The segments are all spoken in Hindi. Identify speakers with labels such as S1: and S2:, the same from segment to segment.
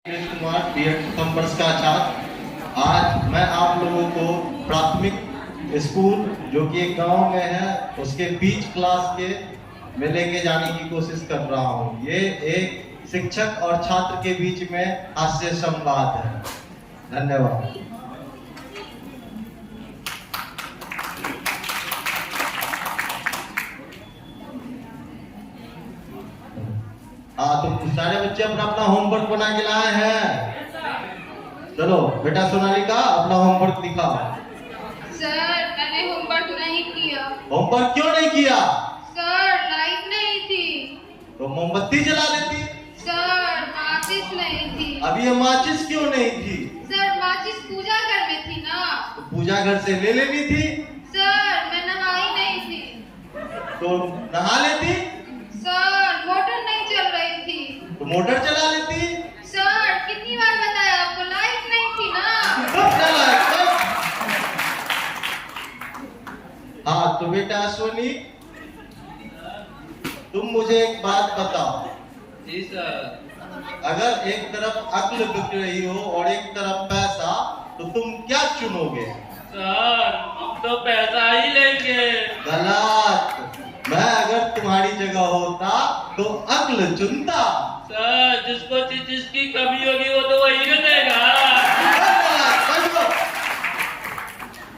S1: कुमार बीएड प्रथम वर्ष का छात्र। आज मैं आप लोगों को प्राथमिक स्कूल जो कि एक गांव में है उसके बीच क्लास के में लेके जाने की कोशिश कर रहा हूं। ये एक शिक्षक और छात्र के बीच में हास्य संवाद है। धन्यवाद। हाँ, तो सारे बच्चे अपना अपना होमवर्क बना के लाए हैं। चलो बेटा सोनालिका अपना होमवर्क दिखाओ।
S2: सर मैंने होमवर्क नहीं किया।
S1: होमवर्क क्यों नहीं किया?
S2: सर लाइट नहीं थी।
S1: तो मोमबत्ती जला लेती।
S2: सर माचिस नहीं थी।
S1: अभी ये माचिस क्यों नहीं थी?
S2: सर माचिस पूजा घर में थी ना।
S1: तो पूजा घर से ले लेनी थी।
S2: सर मैं नहाई नहीं थी।
S1: तो नहा लेती।
S2: सर मोटर नहीं चल रही थी।
S1: तो मोटर चला लेती।
S2: सर कितनी बार बताया आपको, लाइट नहीं थी ना।
S1: हाँ तो बेटा अश्वनी तुम मुझे एक बात बताओ।
S3: जी सर।
S1: अगर एक तरफ अक्ल बिक रही हो और एक तरफ पैसा, तो तुम क्या चुनोगे?
S3: सर हम तो पैसा ही लेंगे।
S1: गलत। मैं अगर तुम्हारी जगह होता तो अक्ल चुनता।
S3: सर जिसको जिसकी कमी होगी वो तो वही न देगा।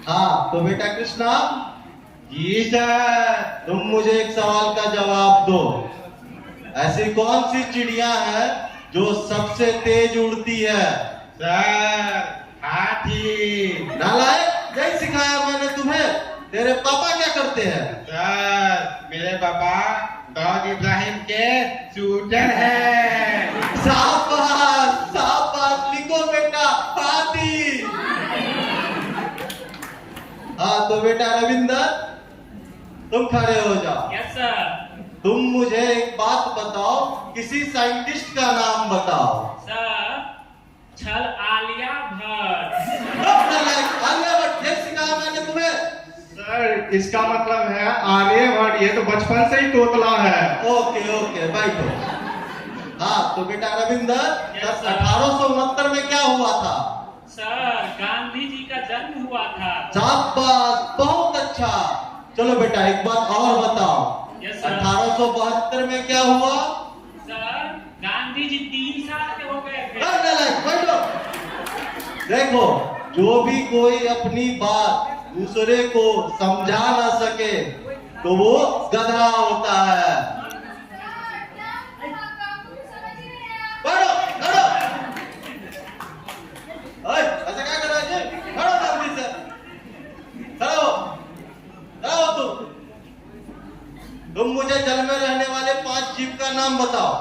S1: हाँ तो बेटा कृष्णा। जी सर। तुम मुझे एक सवाल का जवाब दो। ऐसी कौन सी चिड़िया है जो सबसे तेज उड़ती है?
S4: सर हाथी।
S1: नालायक, नहीं सिखाया मैंने तुम्हें। तेरे पापा क्या करते हैं?
S4: सर मेरे पापा दाऊद इब्राहिम के शूटर हैं।
S1: शाबाश शाबाश, लिखो बेटा हाथी। हाँ तो बेटा रविंदर तुम खड़े हो जाओ।
S3: Yes sir.
S1: तुम मुझे एक बात बताओ, किसी साइंटिस्ट का नाम बताओ।
S3: सर छल आलिया भट्ट।
S1: आलिया भट्ट, ये सिखाया मैंने तुम्हें।
S4: सर इसका मतलब है आर्यभट्ट। ये तो बचपन से ही तोतला है।
S1: ओके ओके बैठो। हाँ तो बेटा रविंदर,
S3: Yes, sir.
S1: 1869 में क्या हुआ था?
S3: सर गांधी जी का जन्म हुआ था।
S1: शाबाश, बहुत अच्छा। चलो बेटा एक बात और बताओ।
S3: Yes, sir.
S1: 1872 में क्या हुआ?
S3: सर गांधी जी 3 साल के हो गए थे।
S1: बैठो। देखो, जो भी कोई अपनी बात दूसरे को समझा ना सके तो वो गधा होता है। बैठो बैठो। ऐसा क्या कर रहा है? खड़ो जल्दी से। खड़ो तुम मुझे जल में रहने वाले 5 जीव का नाम बताओ।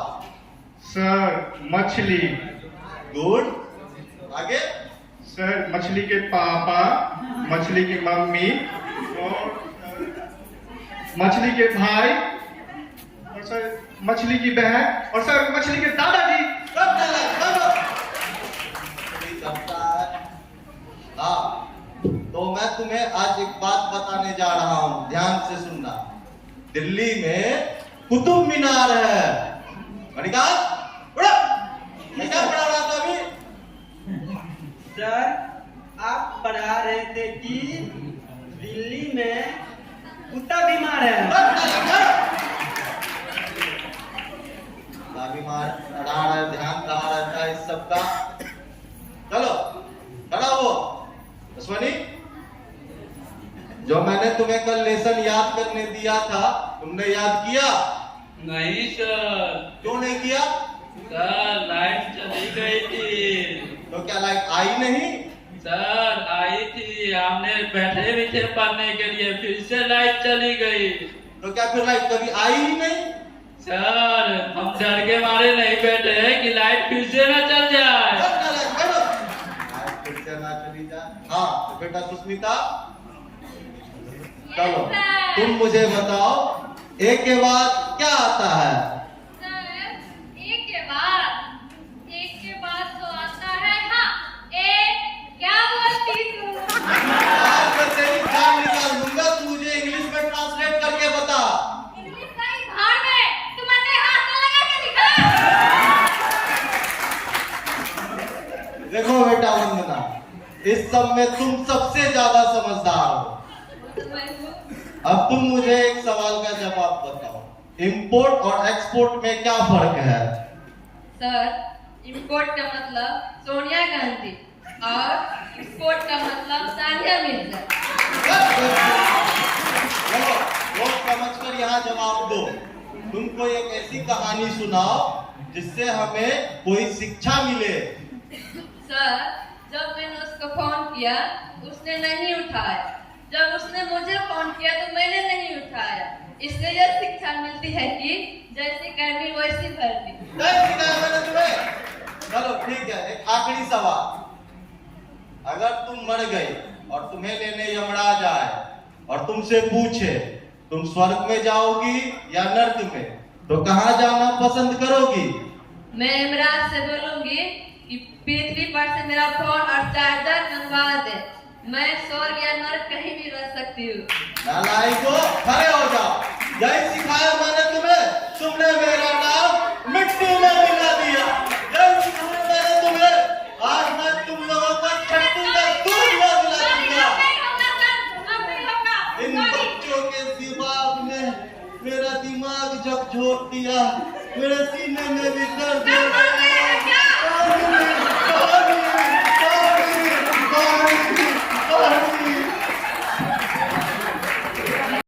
S4: सर मछली।
S1: गुड। आगे।
S4: सर मछली के पापा, मछली की मम्मी और मछली के भाई और सर मछली की बहन और सर मछली के दादाजी।
S1: हाँ तो मैं तुम्हें आज एक बात बताने जा रहा हूँ, ध्यान से सुनना। दिल्ली में कुतुब मीनार है। मणिकांत मैं क्या पढ़ा रहा था अभी?
S5: सर आप पढ़ा रहे थे कि दिल्ली में कुत्ता बीमार है।
S1: बीमार पढ़ा रहा है, ध्यान कहाँ रहता है इस सब का। चलो खड़ा हो। अश्वनी, जो मैंने तुम्हें कल लेसन याद करने दिया था, तुमने याद किया?
S3: नहीं सर।
S1: क्यों नहीं किया?
S3: सर लाइट चली गई थी।
S1: तो क्या लाइट आई नहीं?
S3: सर आई थी, हमने बैठे भी थे पढ़ने के लिए, फिर से लाइट चली गई।
S1: तो क्या फिर लाइट कभी आई ही नहीं?
S3: सर हम डर के मारे नहीं बैठे कि लाइट फिर से न चल जाए।
S1: लाइट फिर से ना चली जाए। हाँ तो बेटा सुस्मिता, चलो तुम मुझे बताओ, एक के बाद क्या आता है?
S2: सर एक के बाद तो आता है हाँ क्या बोलती तू?
S1: आज मैं तेरी जान निकाल दूंगा। तू मुझे इंग्लिश में ट्रांसलेट करके बता।
S2: इंग्लिश का ही भाड़ में, तुमने हाथ में लगा के दिखा।
S1: देखो बेटा वंदना, इस सब में तुम सबसे ज्यादा समझदार हो।
S2: तो मैं हूँ।
S1: अब तुम मुझे एक सवाल का जवाब बताओ, इंपोर्ट और एक्सपोर्ट में क्या फर्क है?
S2: सर, इम्पोर्ट का मतलब सोनिया गांधी और एक्सपोर्ट का मतलब सानिया मिर्जा।
S1: लोग समझकर यहाँ जवाब दो। तुम कोई एक ऐसी कहानी सुनाओ जिससे हमें कोई शिक्षा मिले।
S2: सर, जब मैंने उसको फोन किया उसने नहीं उठाया, जब उसने मुझे फोन किया तो मैंने नहीं उठाया। इससे यह शिक्षा मिलती है कि जैसी कर्मी वैसी भरती।
S1: नहीं सिखाया मैंने तुम्हें। चलो ठीक है, एक आखिरी सवाल। अगर तुम मर गई और तुम्हें लेने यमराज आए और तुमसे पूछे तुम स्वर्ग में जाओगी या नर्क में, तो कहाँ जाना पसंद करोगी?
S2: मैं इमरान से बोलूंगी कि पृथ्वी पर से मेरा फोन और चार्जर मंगवा दे। मैं स्वर्ग या नर्क कहीं भी रह सकती हूँ।
S1: नालायको, खड़े हो जाओ। यही सिखाया मैंने तुम्हें, तुमने मेरा नाम मिट्टी में मिला दिया। यही सिखाया मैंने तुम्हें, आज मैं तुम लोगों को छट्टी का दूध में मिला दूंगा। इन बच्चों के दिमाग में मेरा दिमाग जब झोंक दिया, मेरे सीने में भी